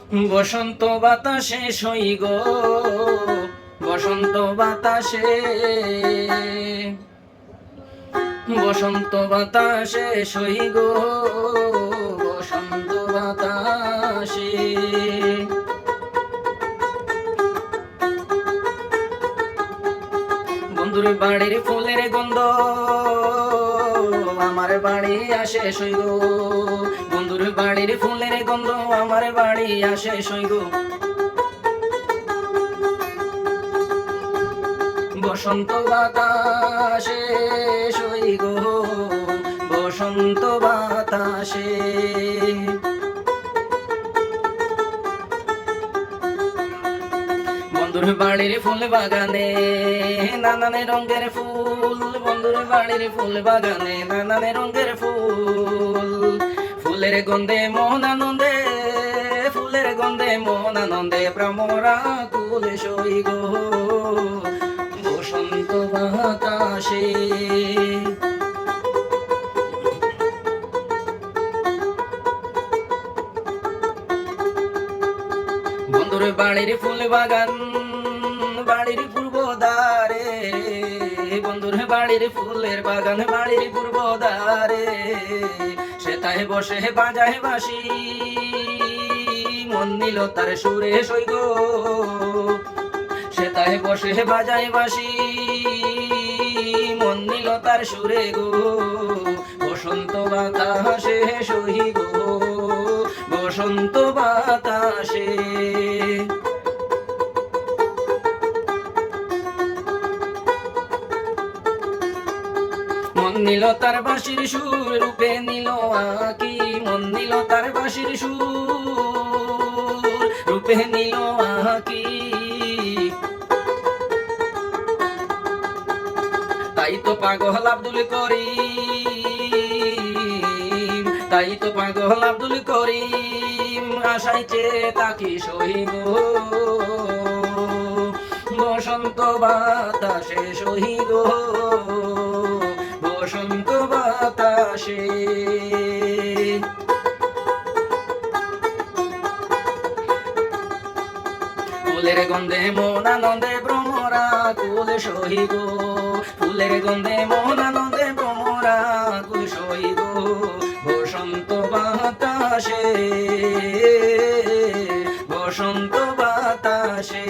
বসন্ত বাতাসে সই গো, বসন্ত বাতাসে, বসন্ত বাতাসে সই গো, বসন্ত বাতাসে। বন্ধুর বাড়ির ফুলের গন্ধ আমার বাড়ি আসে সই গো, বন্ধুর বাড়ির ফুলের গন্ধ আমার বাড়ি আসে সই গো। বসন্ত বাতাসে সই গো, বসন্ত বাতাসে। বন্ধুর বাড়ির ফুল বাগানে নানান রঙের ফুল, বন্ধুর বাড়ির ফুল বাগানে নানান রঙের ফুল। ফুলের গন্ধে মন আনন্দে, ফুলের গন্ধে মন আনন্দে ভ্রমরা কুলে সই গো, বসন্ত বাতাসে। বন্ধুর বাড়ির ফুল বাগান বাড়ির পূর্ব দ্বারে, বন্ধুর বাড়ির ফুলের বাগান বাড়ির পূর্ব দ্বারে। সেটায় বসে বাজায় বাঁশি, মন নিল তার সুরে সই গো। সেটায় বসে বাজায় বাঁশি, মন নিল তার সুরে গো, বসন্ত বাতাসে সই গো, বসন্ত বাতাসে। মন নিল তার বাঁশির সুর রূপে নিল আঁকি, মন নিল তার বাঁশির সুর রূপে নিল আঁকি। তাই তো পাগল আব্দুল করিম, তাই তো পাগল আব্দুল করিম আশাইছে তাকি সই গো, বসন্ত বাতাসে সই গো, বসন্ত বাতাসে। ফুলের গন্ধে মন আনন্দে ভ্রমরা কুল সই গো, ফুলের গন্ধে মন আনন্দে ভ্রমরা কুল সই গো, বসন্ত বাতাসে, বসন্ত বাতাসে।